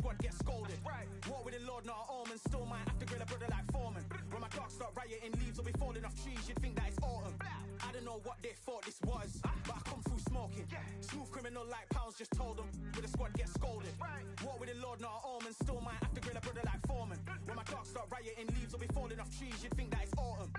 squad get scolded. Walk with the Lord, not an omen. Still might have to grill a brother like Foreman. When my dogs start rioting, leaves will be falling off trees. You'd think that it's autumn. I don't know what they thought this was, but I come through smoking. Smooth criminal like Pounds just told them. With the squad get scolded. Walk with the Lord, not an omen. Still might have to grill a brother like Foreman. When my dogs start rioting, leaves will be falling off trees. You'd think that it's autumn.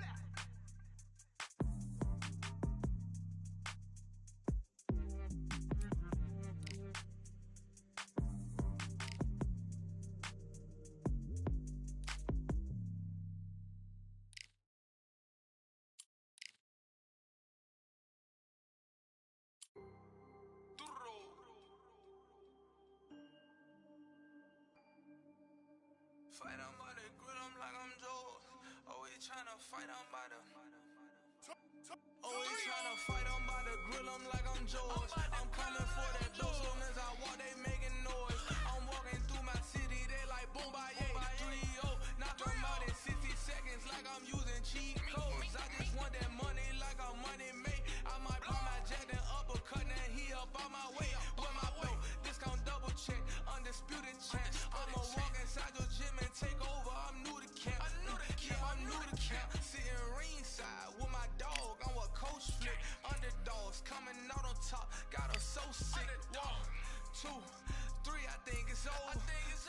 Fight on by the grill, I'm like I'm Joe. Always tryna fight on by the. Always tryna fight on by the grill, I'm like I'm George. I'm coming for that dough, soon as I walk, they making noise. I'm walking through my city, they like boom, bye, 3-0. Knock them out in 60 seconds, like I'm using cheat codes. I just want that money, like I'm money made. I might pop my jack, then uppercut, then he up on my way. With my belt, discount double check, undisputed champ. I'ma walk inside your gym and take over. I'm new to camp. Yeah, I'm new to camp. Sitting ringside with my dog on what coach flick. Underdogs coming out on top. Got her so sick. 1, 2, 3, I think it's over.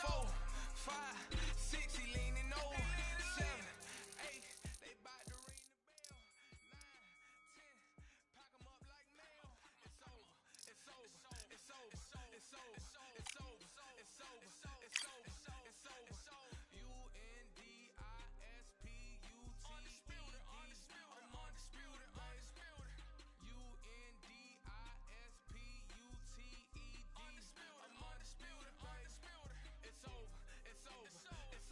4, 5, 6, he leaning over. 7, 8, they bout to ring the bell. 9, 10, pack them up like mail. It's over. It's over. It's over. It's over. It's over. It's over. It's over. It's over. It's over. Undisputed. I'm undisputed. Undisputed. I'm undisputed. It's over. It's over. It's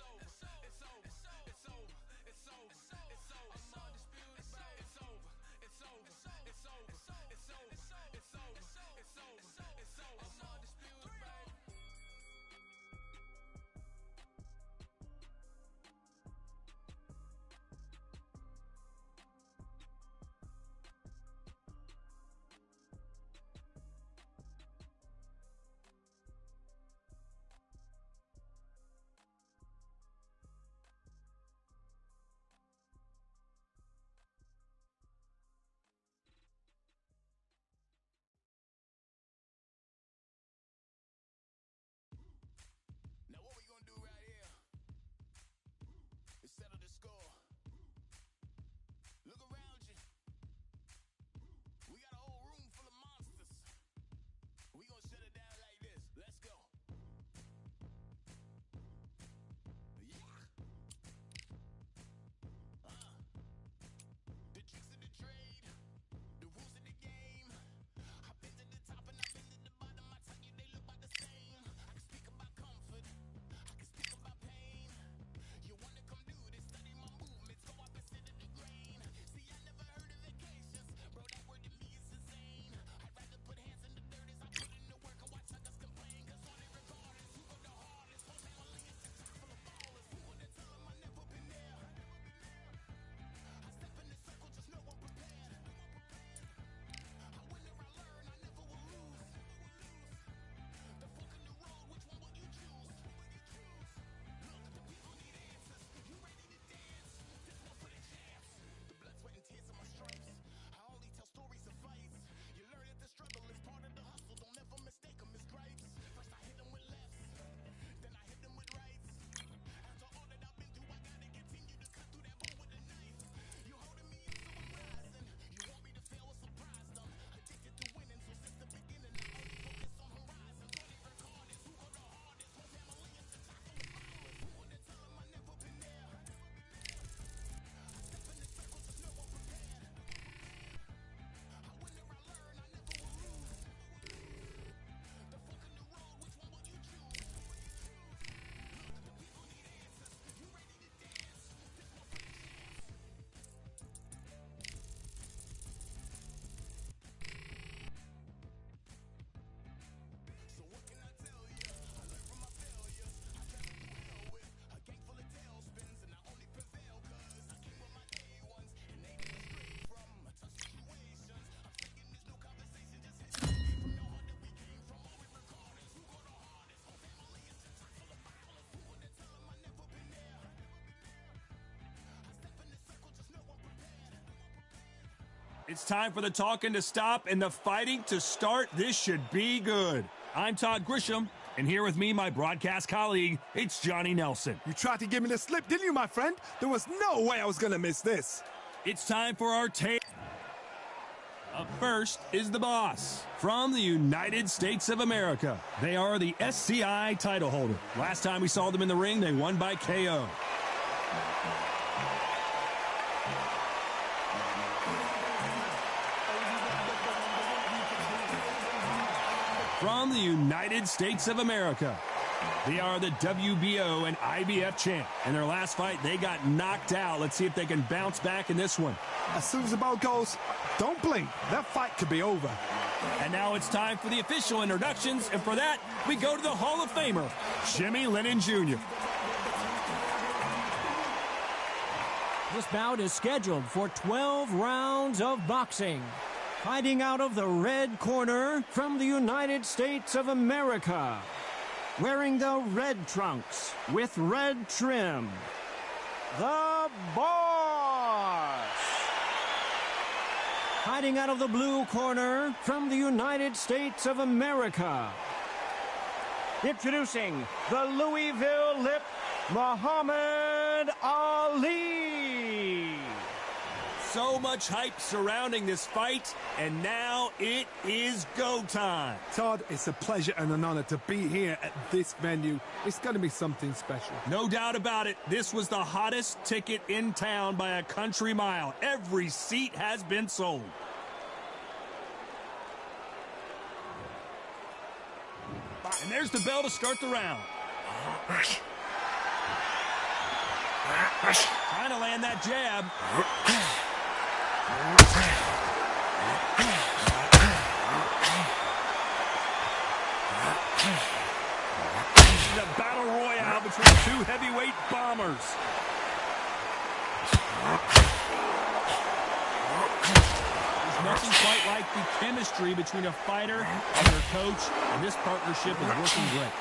It's time for the talking to stop and the fighting to start. This should be good. I'm Todd Grisham, and here with me, my broadcast colleague, it's Johnny Nelson. You tried to give me the slip, didn't you, my friend? There was no way I was going to miss this. It's time for our tape. Up first is the boss from the United States of America. They are the SCI title holder. Last time we saw them in the ring, they won by KO. From the United States of America, they are the WBO and IBF champ. In their last fight, they got knocked out. Let's see if they can bounce back in this one. As soon as the bell goes, don't blink. That fight could be over. And now it's time for the official introductions. And for that, we go to the Hall of Famer, Jimmy Lennon Jr. This bout is scheduled for 12 rounds of boxing. Fighting out of the red corner from the United States of America. Wearing the red trunks with red trim. The Boss. Fighting out of the blue corner from the United States of America. Introducing the Louisville Lip, Muhammad Ali. So much hype surrounding this fight, and now it is go time. Todd, it's a pleasure and an honor to be here at this venue. It's going to be something special. No doubt about it. This was the hottest ticket in town by a country mile. Every seat has been sold. And there's the bell to start the round. Trying to land that jab. This is a battle royale between two heavyweight bombers. There's nothing quite like the chemistry between a fighter and their coach, and this partnership is working great.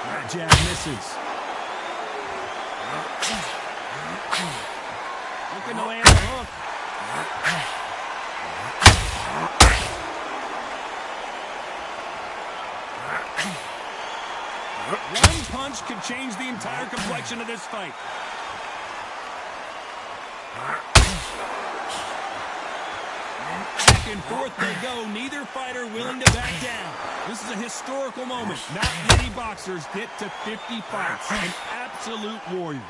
That jab misses. Looking to land the hook. One punch could change the entire complexion of this fight. Back and forth they go, neither fighter willing to back down. This is a historical moment. Not many boxers get to 50 fights. An absolute warrior.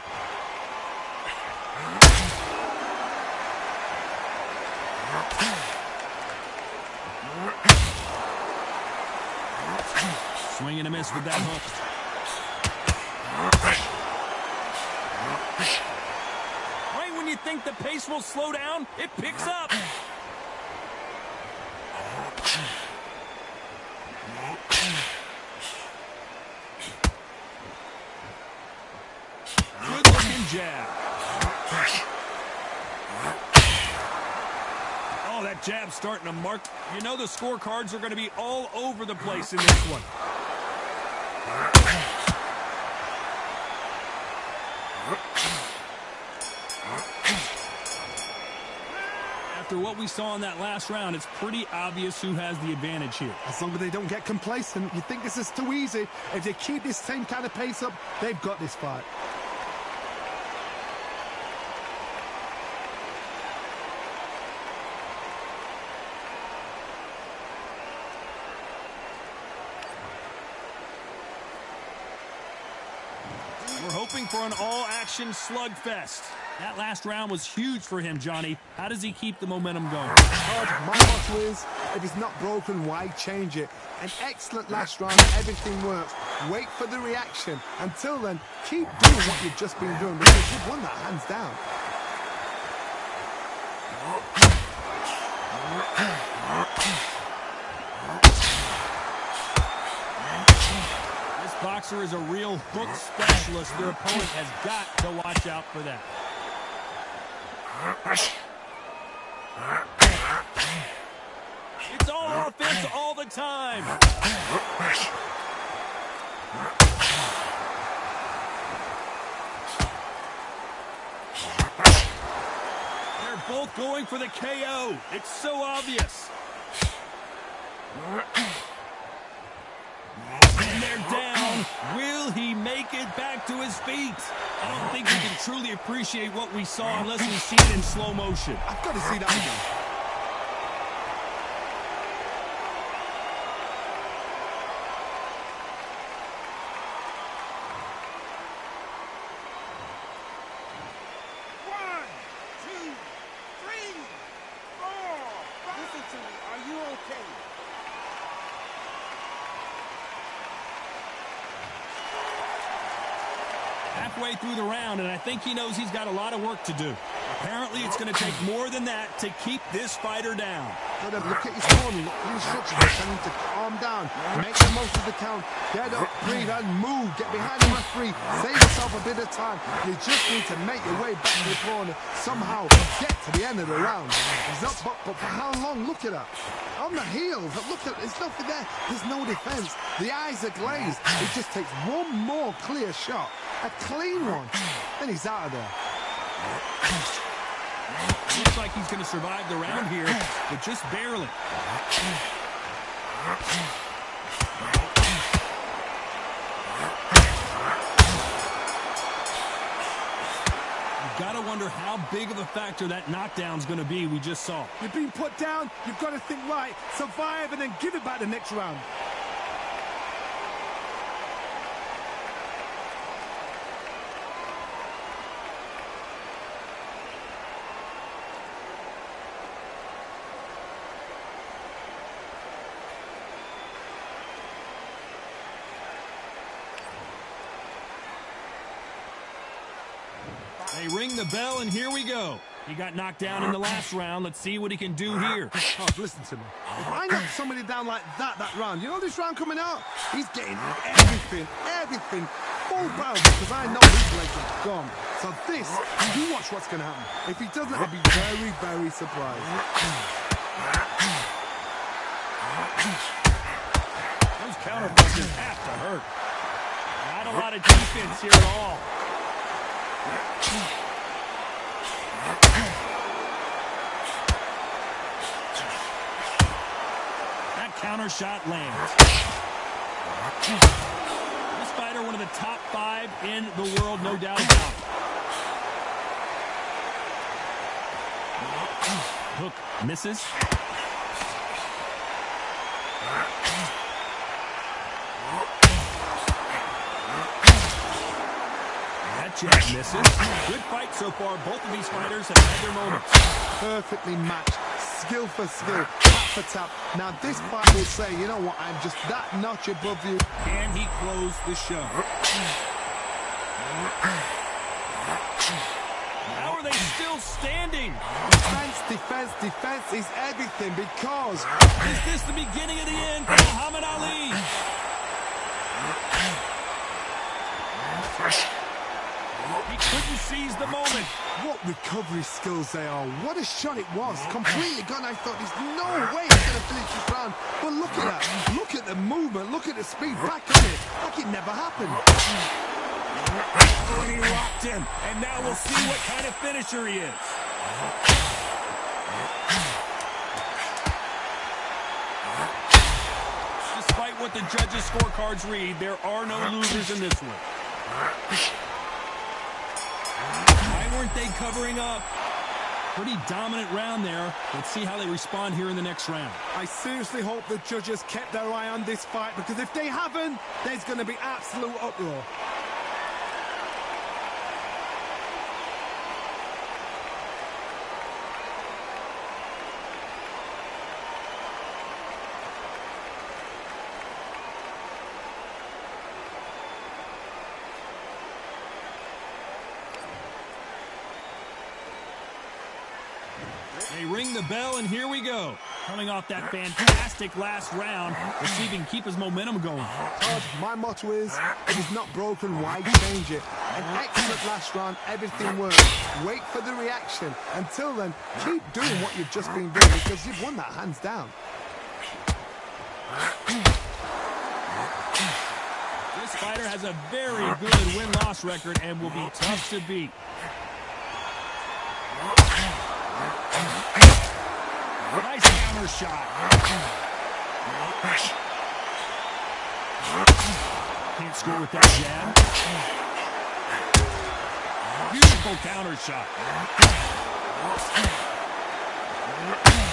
Swing and a miss with that hook. Right when you think the pace will slow down, it picks up. Good looking jab. Oh, that jab's starting to mark. You know the scorecards are going to be all over the place in this one. After what we saw in that last round, it's pretty obvious who has the advantage here. As long as they don't get complacent, you think this is too easy. If they keep this same kind of pace up, they've got this fight. We're hoping for an all-action slugfest. That last round was huge for him, Johnny. How does he keep the momentum going? My motto is, if it's not broken, why change it? An excellent last round, everything works. Wait for the reaction. Until then, keep doing what you've just been doing because you've won that hands down. This boxer is a real hook specialist. Their opponent has got to watch out for that. It's all offense all the time. both going for the KO. It's so obvious. And they're down. Will he make it back to his feet? I don't think we can truly appreciate what we saw unless we see it in slow motion. I've got to see that again. Halfway through the round, and I think he knows he's got a lot of work to do. Apparently, it's going to take more than that to keep this fighter down. Gotta look at his corner, look at the instructions, tell him to calm down, make the most of the count, get up, breathe, and move, get behind the referee, save yourself a bit of time. You just need to make your way back to the corner, somehow get to the end of the round. He's up, but for how long? Look at that. On the heels, look at, there's nothing there, there's no defense. The eyes are glazed. It just takes one more clear shot, a clean one, and he's out of there. Looks like he's going to survive the round here, but just barely. You've got to wonder how big of a factor that knockdown's going to be we just saw. You've been put down, you've got to think right, survive and then give it back the next round. They ring the bell, and here we go. He got knocked down in the last round. Let's see what he can do here. Oh, listen to me. If I knock somebody down like that round, you know this round coming out? He's getting everything, full barrel, because I know his legs are gone. So this, you watch what's going to happen. If he doesn't, I'll be very, very surprised. Those counter punches have to hurt. Not a lot of defense here at all. That counter shot lands. This fighter, one of the top 5 in the world, no doubt about it. Hook misses. Jab misses. Good fight so far. Both of these fighters have had their moments. Perfectly matched. Skill for skill. Tap for tap. Now this fight will say, you know what, I'm just that notch above you. Can he close the show? How are they still standing? Defense is everything because... Is this the beginning of the end for Muhammad Ali? He couldn't seize the moment. What recovery skills they are. What a shot it was. Completely gone. I thought there's no way he's going to finish this round. But look at that. Look at the movement. Look at the speed. Back on it. Like it never happened. Oh, he rocked him. And now we'll see what kind of finisher he is. Despite what the judges' scorecards read, there are no losers in this one. Why weren't they covering up? Pretty dominant round there. Let's see how they respond here in the next round. I seriously hope the judges kept their eye on this fight, because if they haven't, there's going to be absolute uproar. They ring the bell, and here we go. Coming off that fantastic last round, let's see if he can keep his momentum going. Todd, my motto is, if it's not broken, why change it? An excellent last round, everything works. Wait for the reaction. Until then, keep doing what you've just been doing, because you've won that hands down. This fighter has a very good win-loss record and will be tough to beat. Nice counter shot. Can't score with that jab. Beautiful counter shot.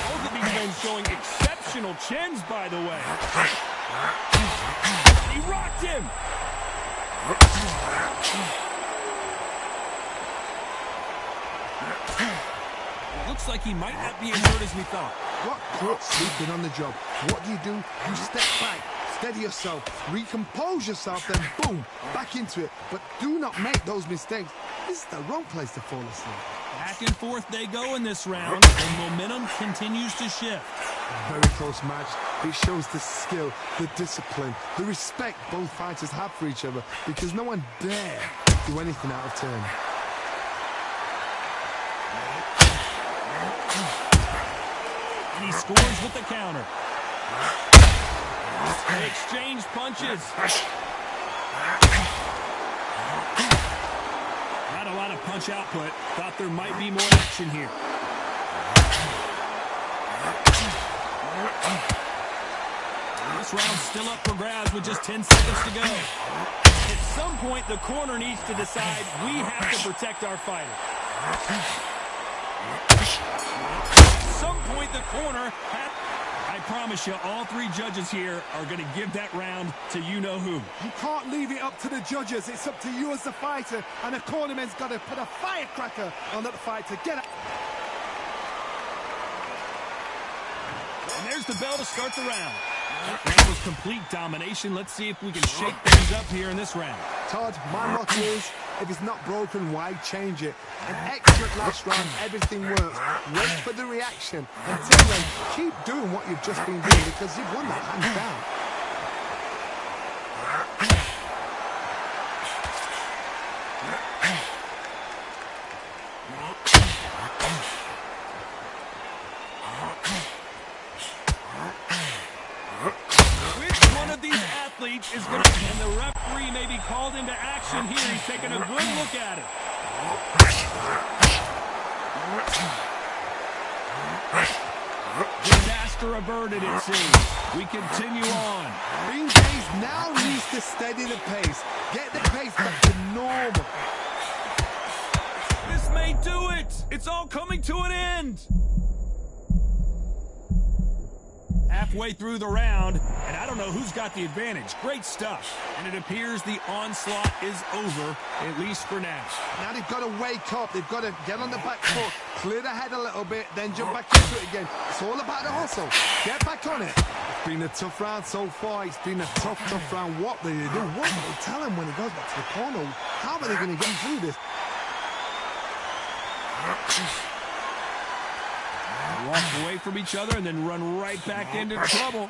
Both of these men showing exceptional chins, by the way. He rocked him. It looks like he might not be as hurt as we thought. What caught sleeping on the job? What do? You step back, steady yourself, recompose yourself, then boom, back into it. But do not make those mistakes. This is the wrong place to fall asleep. Back and forth they go in this round. The momentum continues to shift. A very close match. It shows the skill, the discipline, the respect both fighters have for each other, because no one dare do anything out of turn. And he scores with the counter. They exchange punches. Not a lot of punch output. Thought there might be more action here. This round's still up for grabs with just 10 seconds to go. At some point, the corner needs to decide we have to protect our fighter. At some point, the corner I promise you, all three judges here are going to give that round to you-know-who. You can't leave it up to the judges. It's up to you as the fighter, and the cornerman's got to put a firecracker on that fight to get it. And there's the bell to start the round. That was complete domination. Let's see if we can shake things up here in this round. Todd, my motto is, if it's not broken, why change it? An excellent last round, everything works. Wait for the reaction. Until then, keep doing what you've just been doing, because you've won that hands down. Is gonna, and the referee may be called into action here. He's taking a good look at it. Disaster averted, it seems. We continue on. Green Bay's now needs to steady the pace. Get the pace back to normal. This may do it. It's all coming to an end. Halfway through the round, and I don't know who's got the advantage. Great stuff. And it appears the onslaught is over, at least for now. Now they've got to wake up. They've got to get on the back foot, clear the head a little bit, then jump back into it again. It's all about the hustle. Get back on it. It's been a tough round so far. It's been a tough round. What do they do? What do they tell him when he goes back to the corner? How are they going to get through this? Walk away from each other and then run right back into trouble.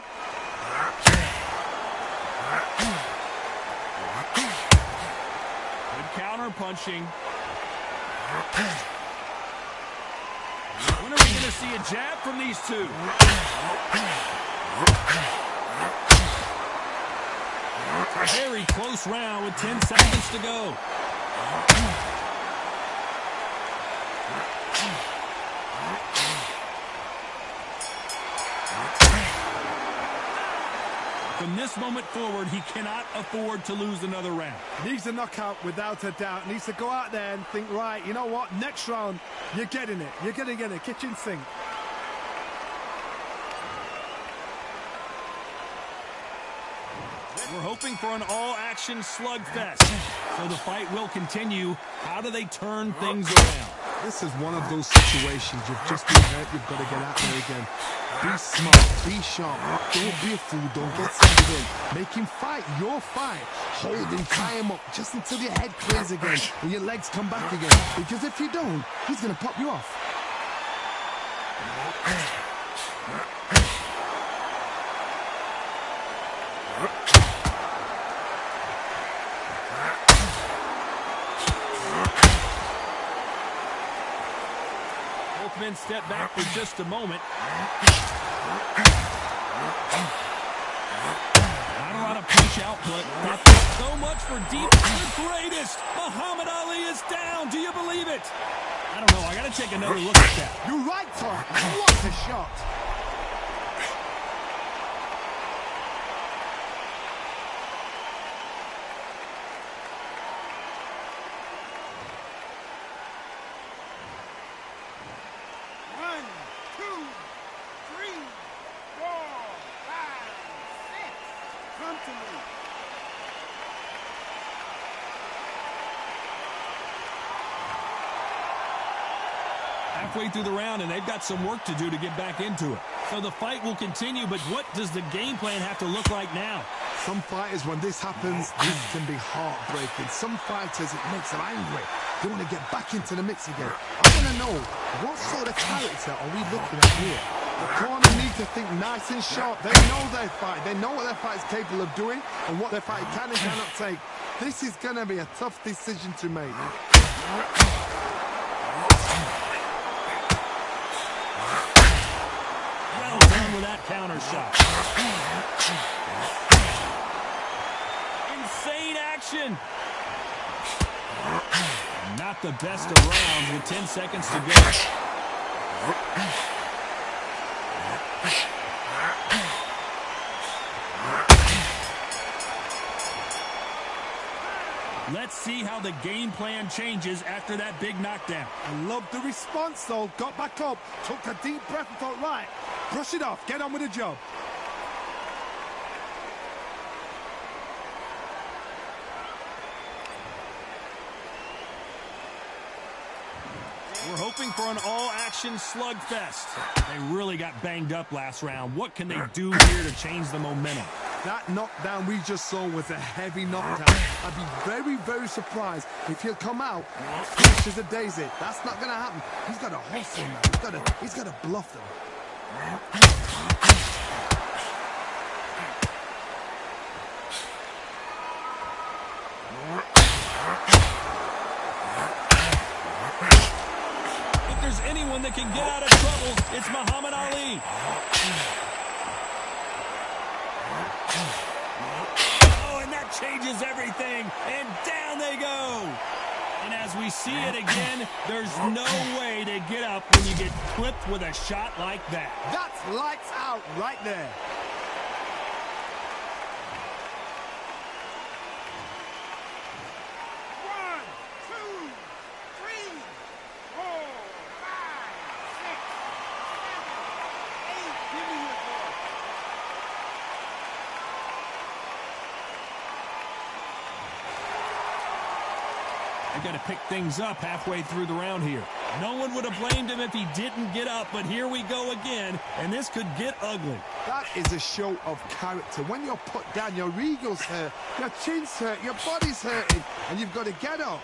Good counter punching. When are we going to see a jab from these two? Very close round with 10 seconds to go. From this moment forward, he cannot afford to lose another round. Needs a knockout without a doubt. Needs to go out there and think, right, you know what, next round, you're getting it. You're going to get a kitchen sink. We're hoping for an all-action slugfest. So the fight will continue. How do they turn things around? This is one of those situations. You've just been hurt. You've got to get out there again. Be smart. Be sharp. Don't be a fool. Don't get sucked in. Make him fight your fight. Hold him, tie him up just until your head clears again and your legs come back again. Because if you don't, he's going to pop you off. Both men step back for just a moment. Not a lot of punch output. So much for deep. The greatest. Muhammad Ali is down. Do you believe it? I don't know. I got to take another look at that. You're right, Tom. What a shot. halfway through the round, and they've got some work to do to get back into it. So the fight will continue, but what does the game plan have to look like now? Some fighters, when this happens, this can be heartbreaking. Some fighters, it makes them angry. They want to get back into the mix again. I want to know, what sort of character are we looking at here? The corner needs to think nice and sharp. They know their fight. They know what their fight is capable of doing and what their fight can and cannot take. This is going to be a tough decision to make. Well done with that counter shot. Insane action. Not the best of rounds with 10 seconds to go. Let's see how the game plan changes after that big knockdown. I love the response, though. Got back up, took a deep breath and thought, right, brush it off, get on with the job. We're hoping for an all-action slugfest. They really got banged up last round. What can they do here to change the momentum? That knockdown we just saw was a heavy knockdown. I'd be very, very surprised if he'll come out fresh as a daisy. That's not going to happen. He's got to hustle now. He's got to bluff them. If there's anyone that can get out of trouble, it's Muhammad Ali. Oh, and that changes everything. And down they go. And as we see it again, there's no way to get up when you get clipped with a shot like that. That's lights out right there. Got to pick things up halfway through the round here. No one would have blamed him if he didn't get up, but here we go again, and this could get ugly. That is a show of character. When you're put down, your ego's hurt, your chin's hurt, your body's hurting, and you've got to get up,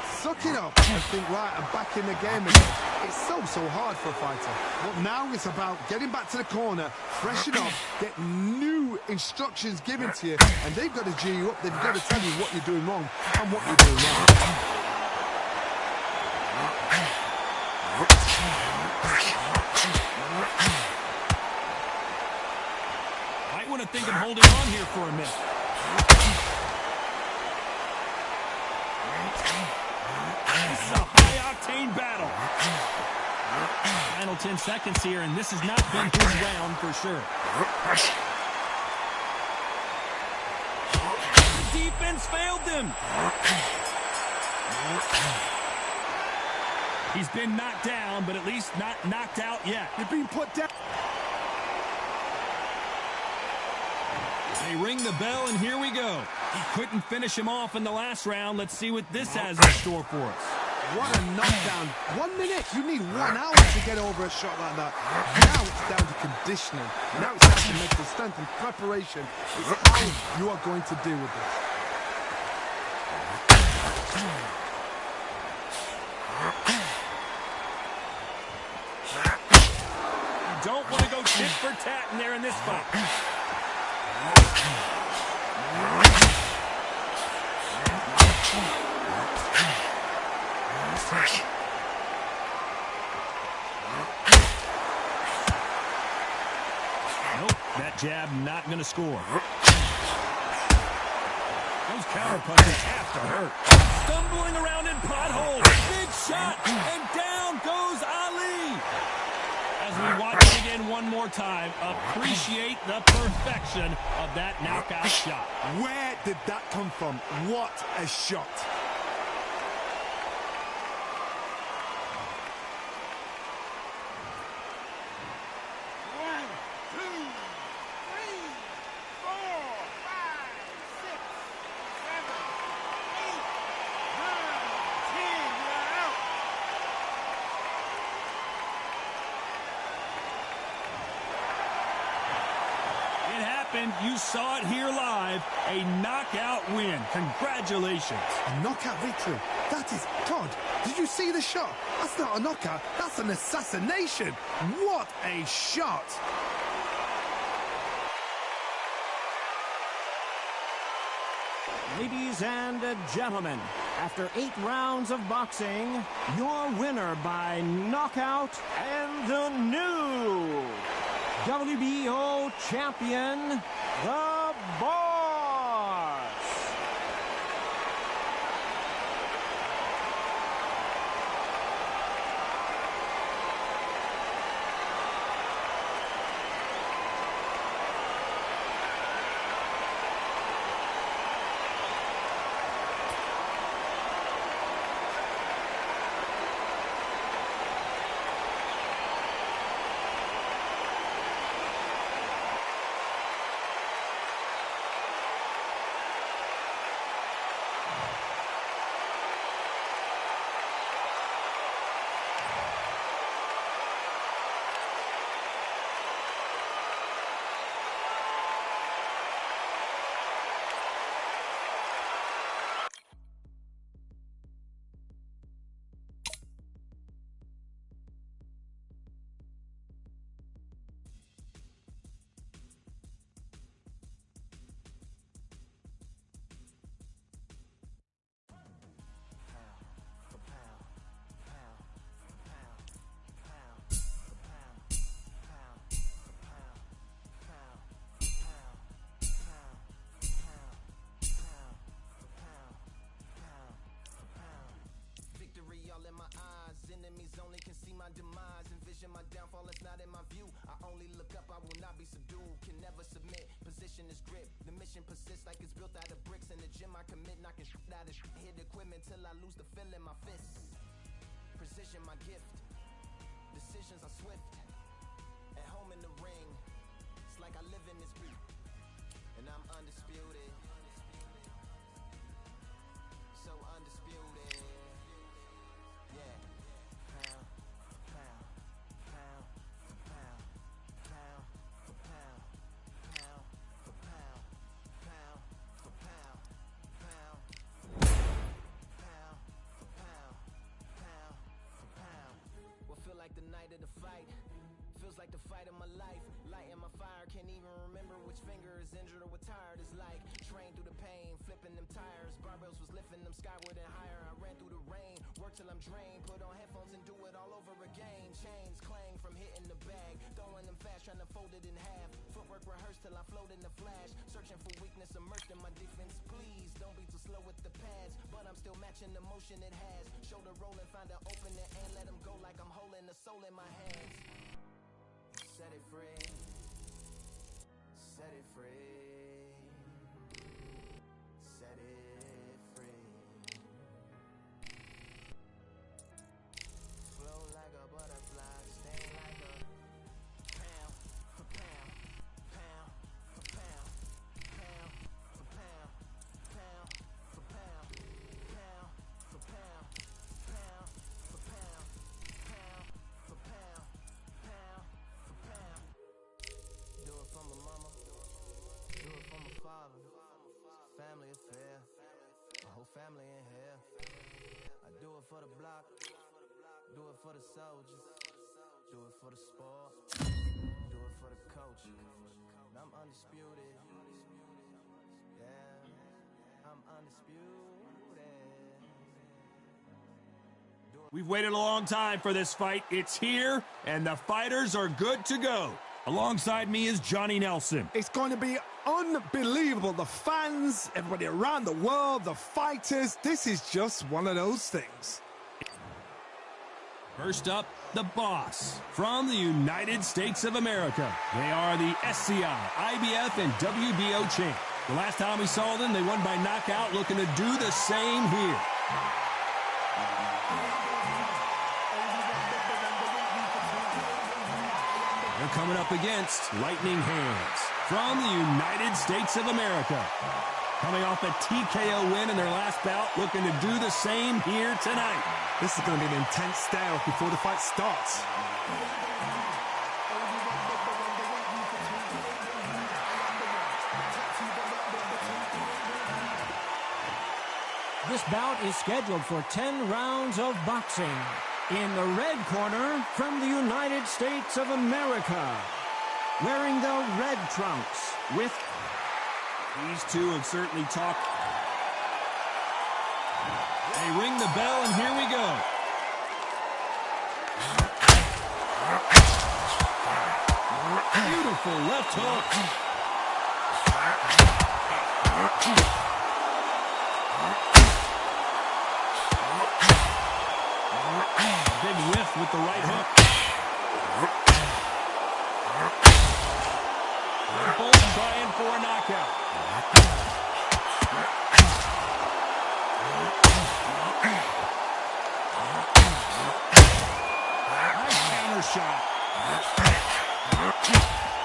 suck it up, and think, right, I'm back in the game again. It's so hard for a fighter. But now it's about getting back to the corner, freshen up, get new instructions given to you, and they've got to G you up. They've got to tell you what you're doing wrong and what you're doing right. Might want to think of holding on here for a minute. This is a high-octane battle. Final 10 seconds here, and this has not been his round for sure. The defense failed them. He's been knocked down, but at least not knocked out yet. You're being put down. They ring the bell, and here we go. He couldn't finish him off in the last round. Let's see what this has in store for us. What a knockdown. 1 minute. You need 1 hour to get over a shot like that. Now it's down to conditioning. Now it's down to mental strength and preparation. It's how you are going to deal with this. You don't want to go tit for tat in there in this fight. Nope, that jab not going to score. Those counter punches have to hurt. Stumbling around in potholes. Big shot, and down goes Ali. As we watch it again one more time, appreciate the perfection of that knockout shot. Where did that come from? What a shot. happened. You saw it here live. A knockout win. Congratulations. A knockout victory. That is, Todd, did you see the shot? That's not a knockout. That's an assassination. What a shot. Ladies and gentlemen, after 8 rounds of boxing, your winner by knockout and the new WBO champion, the Boss. Demise, envision my downfall, it's not in my view. I only look up, I will not be subdued. Can never submit, position is grip. The mission persists like it's built out of bricks. In the gym I commit, knocking shit out of shit. Hit equipment till I lose the feel in my fists. Precision my gift, decisions are swift. At home in the ring, it's like I live in this beat. And I'm undisputed, so undisputed. Yeah. The night of the fight feels like the fight of my life. Lighting my fire, can't even remember which finger is injured or what tired is like. Train through the pain, flipping them tires. Barbells was lifting them skyward and higher. I ran through the rain, worked till I'm drained. Put on headphones and do it all over again. Chains clang from hitting the bag, throwing them fast, trying to fold it in half. Footwork rehearsed till I float in the flash. Searching for weakness, immersed in my defense. Please don't be too slow with the pads, but I'm still matching the motion it has. Shoulder rolling, find an opening and let them go like I'm holding the soul in my hands. Set it free, set it free, set it free. Flow like a butterfly, sting like a pound for pound, pound for pound, pound for pound, pound for pound, pound for pound, pound for pound, pound for pound, pound for pound. Do it for my mama, do it for my father. Family affair, my whole family in here. I do it for the block, do it for the soldiers, do it for the sport, do it for the coach. I'm undisputed, yeah, I'm undisputed. We've waited a long time for this fight. It's here, and the fighters are good to go. Alongside me is Johnny Nelson. It's going to be unbelievable. The fans, everybody around the world, the fighters. This is just one of those things. First up, the Boss from the United States of America. They are the SCI, IBF, and WBO champ. The last time we saw them, they won by knockout, looking to do the same here. They're coming up against Lightning Hands from the United States of America. Coming off a TKO win in their last bout, looking to do the same here tonight. This is going to be an intense stare before the fight starts. This bout is scheduled for 10 rounds of boxing. In the red corner, from the United States of America, wearing the red trunks with... These two have certainly talked. They ring the bell, and here we go. Beautiful left hook. Big whiff with the right hook. They're both trying for a knockout. Nice counter shot.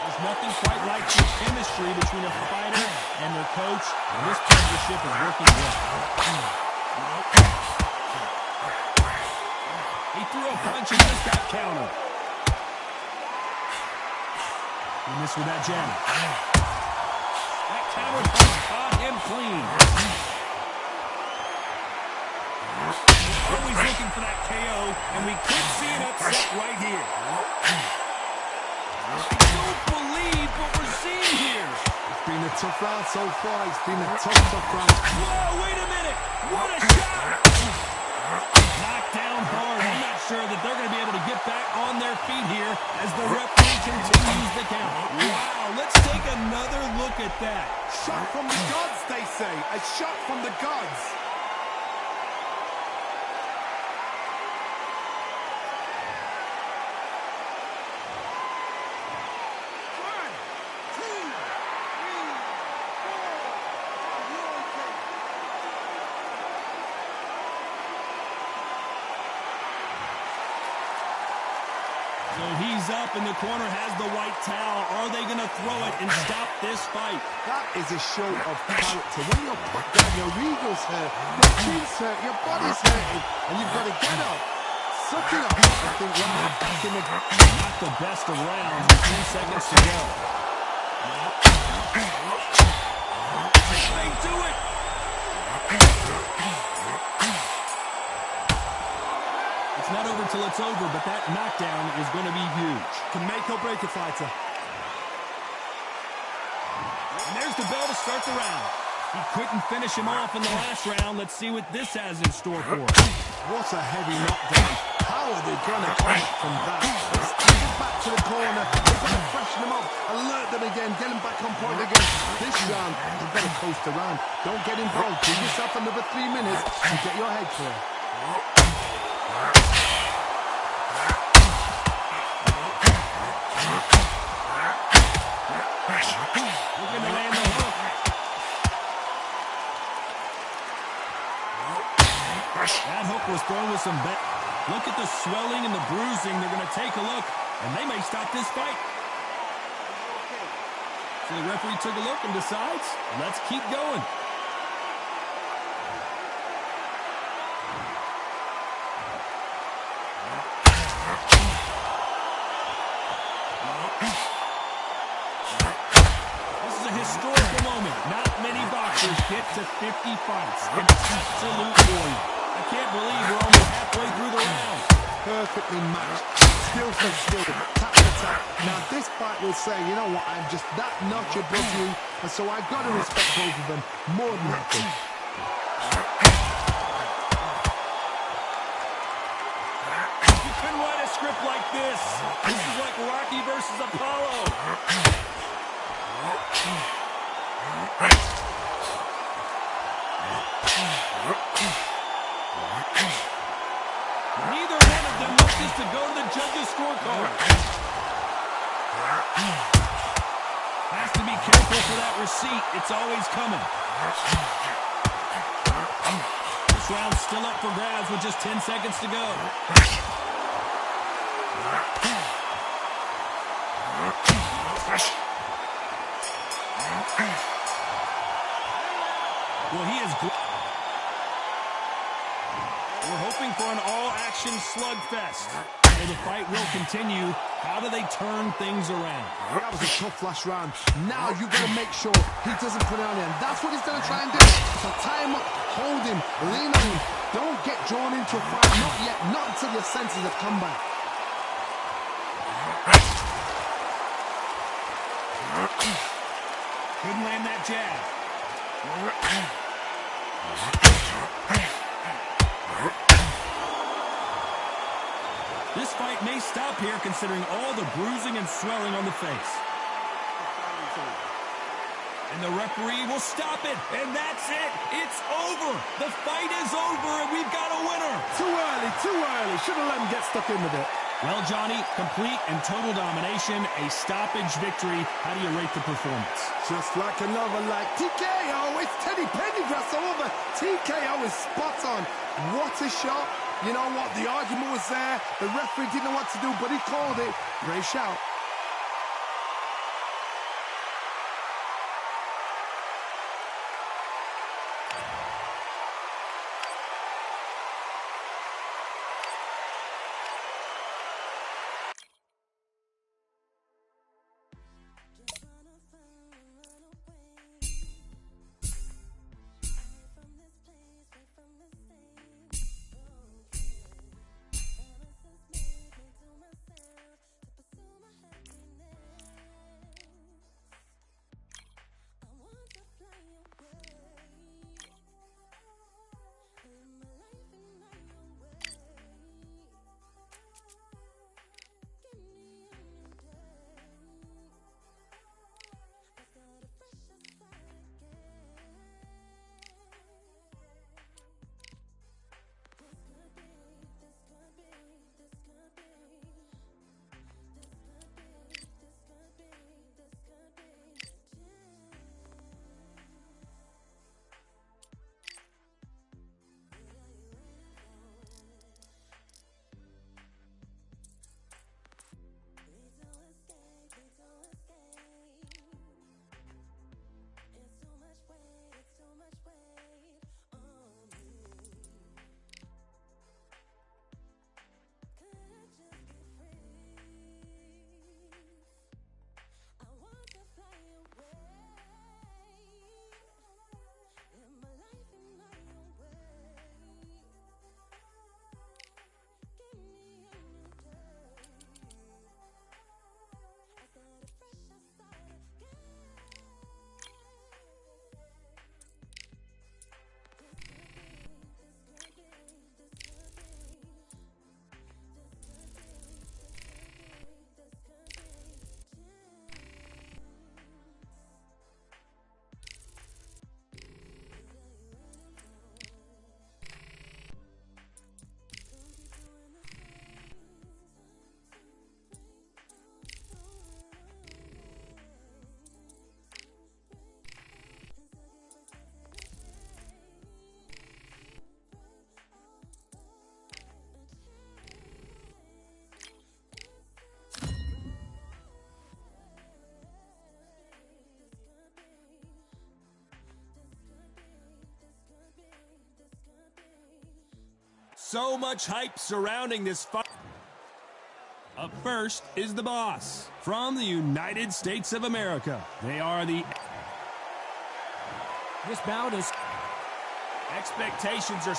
There's nothing quite like the chemistry between a fighter and their coach, and this partnership is working well. He threw a punch and just got countered. He missed with that jab. That counter punch caught him clean. Always looking for that KO, and we could see an upset right here. I don't believe what we're seeing here. It's been a tough round so far. It's been a tough round. Whoa, wait a minute. What a shot. Knocked down hard. I'm not sure that they're going to be able to get back on their feet here as the referee continues the count. Wow, let's take another look at that. Shot from the gods, they say. A shot from the gods. So he's up, and the corner has the white towel. Are they going to throw it and stop this fight? That is a show of character. When you're put down, your ego's hurt, your chin's hurt, your body's hurting, and you've got to get up. Suck it up. I think we're back in the... Not the best of rounds. 10 seconds to go. They do it. It's not over till it's over, but that knockdown is going to be huge. Can make or break a fighter. And there's the bell to start the round. He couldn't finish him off in the last round. Let's see what this has in store for us. What a heavy knockdown. How are they going to come from that? Let's take it back to the corner. They've got to freshen them up, alert them again, get them back on point again. This round, you've got to coast around. Don't get involved. Give yourself another 3 minutes and get your head clear. Looking to land the hook. That hook was thrown with some bet. Look at the swelling and the bruising. They're going to take a look, and they may stop this fight. So the referee took a look and decides, let's keep going. This is a historical moment. Not many boxers get to 50 fights. An absolute warrior. I can't believe we're only halfway through the round. Perfectly matched. Skill for skill. Tap for tap. Now this fight will say, you know what, I'm just that notch above you, and so I've got to respect both of them more than happy. You couldn't write a script like this. This is like Rocky versus Apollo. Neither one of them wants this to go to the judges' scorecard. Has to be careful for that receipt. It's always coming. This round's still up for grabs with just 10 seconds to go. Well, he is good. We're hoping for an all-action slugfest. So the fight will continue. How do they turn things around? That was a tough last round. Now you've got to make sure he doesn't put it on him. That's what he's going to try and do. So tie him up, hold him, lean on him. Don't get drawn into a fight. Not yet. Not until your senses have come back. Couldn't land that jab. This fight may stop here considering all the bruising and swelling on the face. And the referee will stop it, and that's it. It's over. The fight is over, and we've got a winner. Too early, too early. Should have let him get stuck in with it. Well, Johnny, complete and total domination, a stoppage victory. How do you rate the performance? Just like another, like TKO. It's Teddy Pendergrass over. TKO is spot on. What a shot. You know what? The argument was there. The referee didn't know what to do, but he called it. Great shout. So much hype surrounding this fight. Up first is the boss from the United States of America. They are the... This bout is... Expectations are...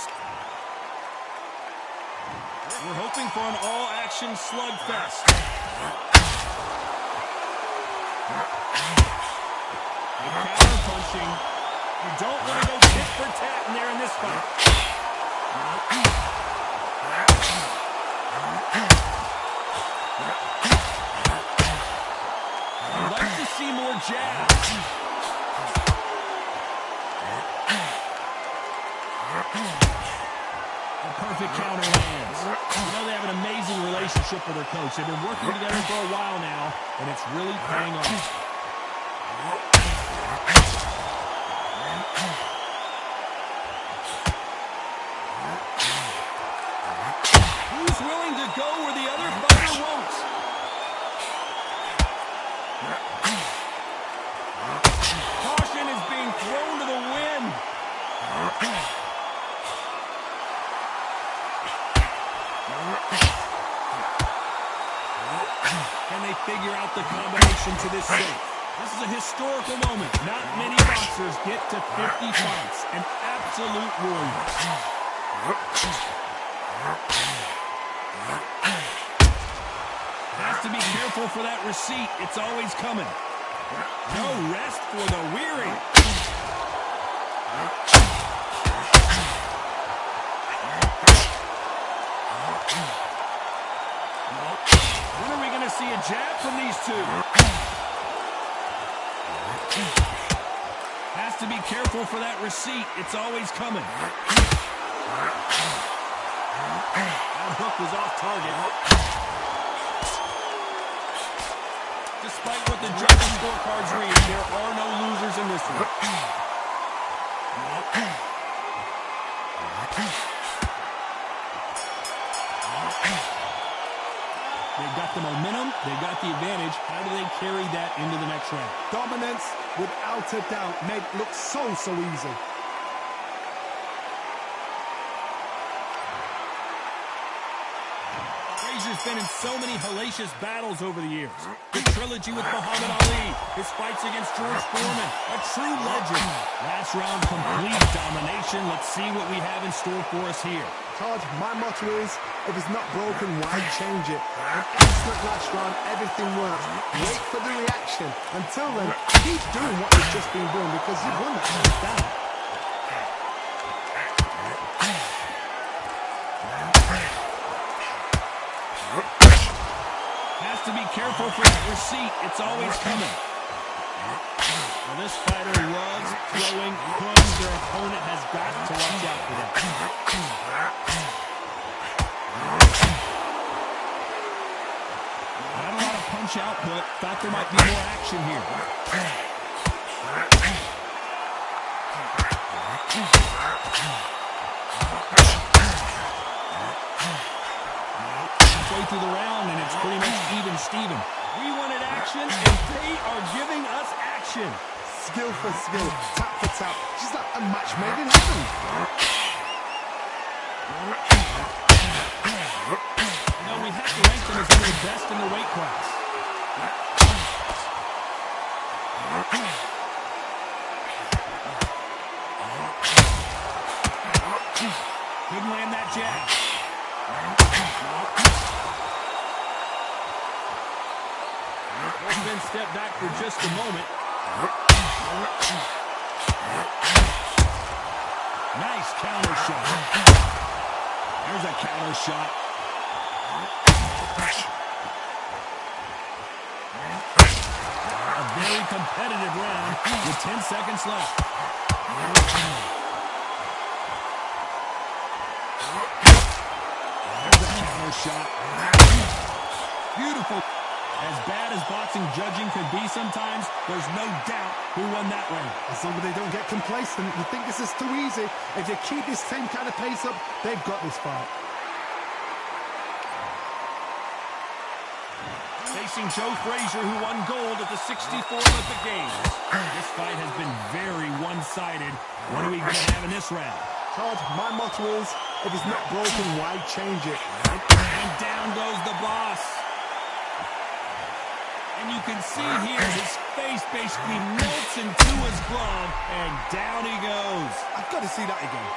We're hoping for an all-action slugfest. Counter-punching. You don't want to go tit for tat in there in this fight. I'd like to see more jabs. A perfect counter lands. You know they have an amazing relationship with their coach. They've been working together for a while now, and it's really paying off. Who's willing to go where the other fighter won't? Caution is being thrown to the wind. Can they figure out the combination to this safe? This is a historical moment. Not many boxers get to 50 fights. An absolute warrior. Has to be careful for that receipt. It's always coming. No rest for the weary. When are we going to see a jab from these two? Has to be careful for that receipt. It's always coming. That hook was off target. Despite what the judges' scorecards read, there are no losers in this one. They've got the momentum, they've got the advantage. How do they carry that into the next round? Dominance, without a doubt, made it look so easy. Frazier's been in so many hellacious battles over the years. The trilogy with Muhammad Ali, his fights against George Foreman, a true legend. Last round, complete domination. Let's see what we have in store for us here. Todd, my motto is, if it's not broken, why change it? An excellent last round, everything works. Wait for the reaction. Until then, keep doing what you've just been doing because you've won that hands down. Has to be careful for that receipt. It's always coming. Well, this fighter loves throwing punches. Their opponent has got to watch out for that. Not a lot of punch output. Thought there might be more action here. Halfway through the round, and it's pretty much even Steven. We wanted action, and they are giving us action. Skill for skill, tap for tap. She's like a match made in heaven. You know, we have to rank them as one of the best in the weight class. Couldn't land that jab. Then step back for just a moment. Nice counter shot. There's a counter shot. A very competitive round with 10 seconds left. There's a counter shot. Beautiful. As bad as boxing judging could be sometimes, there's no doubt who won that round. As long as they don't get complacent, you think this is too easy. If they keep this same kind of pace up, they've got this fight. Facing Joe Frazier, who won gold at the '64 Olympic Games. This fight has been very one-sided. What are we going to have in this round? Todd, my motto is, if it's not broken, why change it? And down goes the boss. And you can see here his face basically melts into his glove, and down he goes. I've got to see that again.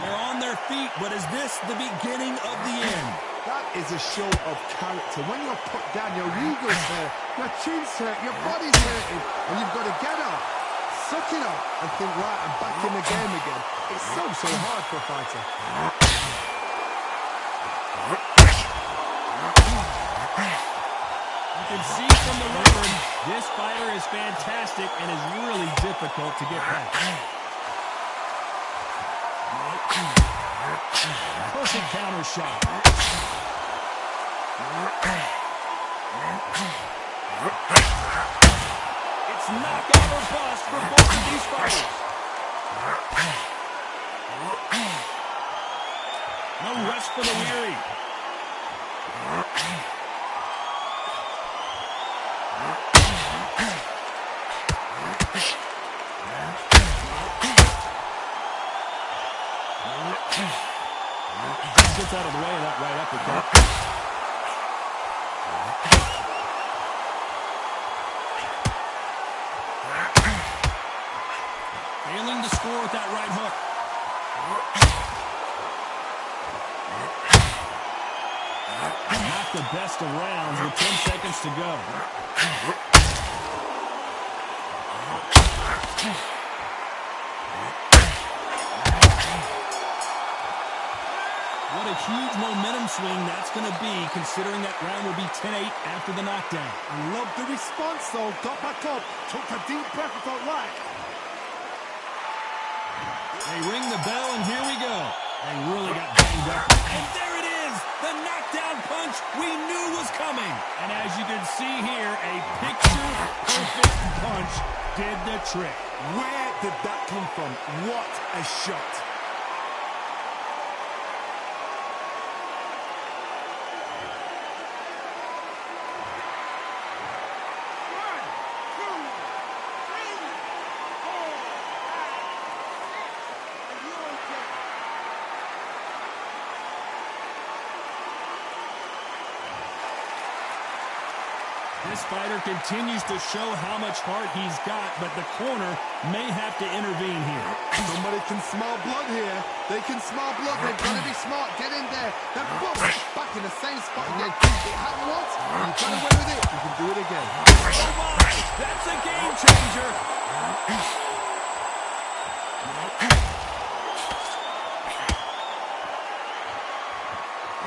They're on their feet, but is this the beginning of the end? That is a show of character. When you're put down, your ego's hurt, your chin's hurt, your body's hurting, and you've got to get up, suck it up, and think, right, I'm back in the game again. It's so hard for a fighter. You can see from the record, this fighter is fantastic and is really difficult to get past. Perfect counter shot. It's knockout or bust for both of these fighters. No rest for the weary. Just gets out of the way of that right uppercut. Failing to score with that right hook. Not the best of rounds with 10 seconds to go. What a huge momentum swing that's going to be, considering that round will be 10-8 after the knockdown. I love the response, though. Got back up, took a deep breath and thought, right. They ring the bell, and here we go. They really got banged up. And there it is, the knockdown punch we knew was coming. And as you can see here, a picture-perfect punch did the trick. Where did that come from? What a shot. This fighter continues to show how much heart he's got, but the corner may have to intervene here. Somebody can smell blood here. They can smell blood. They've got to be smart. Get in there. Then boom, back in the same spot again. It happened once. You got away with it. You can do it again. Oh my! That's a game changer.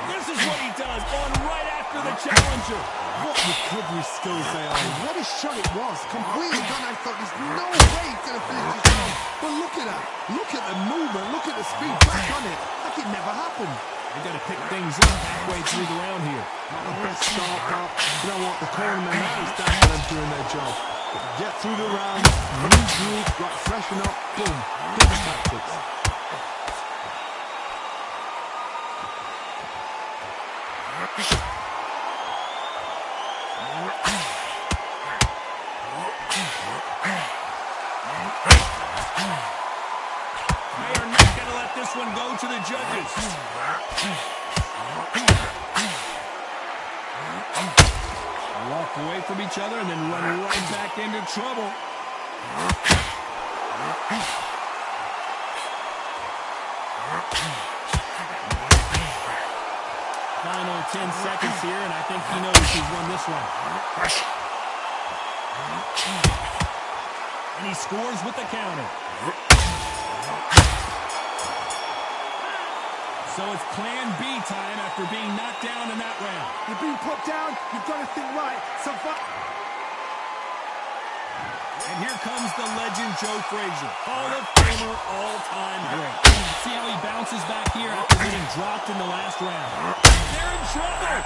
This is what he does, going right after the challenger. What recovery skills they are. What a shot it was. Completely gone. I thought there's no way he's going to finish this round. But look at that. Look at the movement. Look at the speed. Back on it. Like it never happened. They got to pick things up halfway through the round here. Not the best start, but you know what? The cornerman is down for them doing their job. Get through the round, regroup, right, freshen up, boom. Different tactics. They are not going to let this one go to the judges. Walk away from each other and then run right back into trouble. Final 10 seconds here, and I think he knows he's won this one. And he scores with the counter. So it's plan B time after being knocked down in that round. You're being put down, you've got to think right. And here comes the legend Joe Frazier, Hall of Famer, all-time great. See how he bounces back here after getting dropped in the last round. They're in trouble.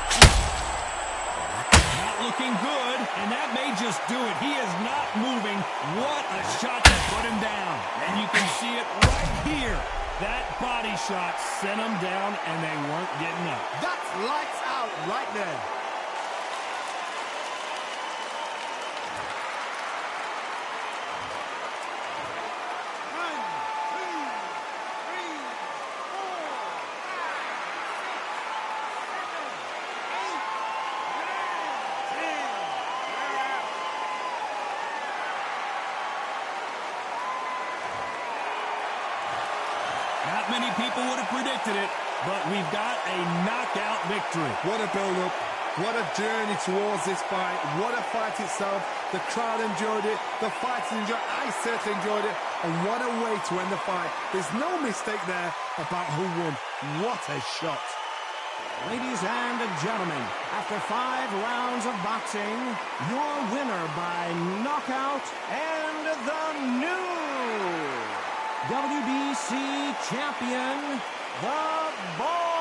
Not looking good, and that may just do it. He is not moving. What a shot that put him down. And you can see it right here. That body shot sent them down, and they weren't getting up. That's lights out right there. Not many people would have predicted it, but we've got a knockout victory. What a build-up. What a journey towards this fight. What a fight itself. The crowd enjoyed it. The fighters enjoyed it. I certainly enjoyed it. And what a way to end the fight. There's no mistake there about who won. What a shot. Ladies and gentlemen, after 5 rounds of boxing, your winner by knockout and the new WBC champion, the Ball.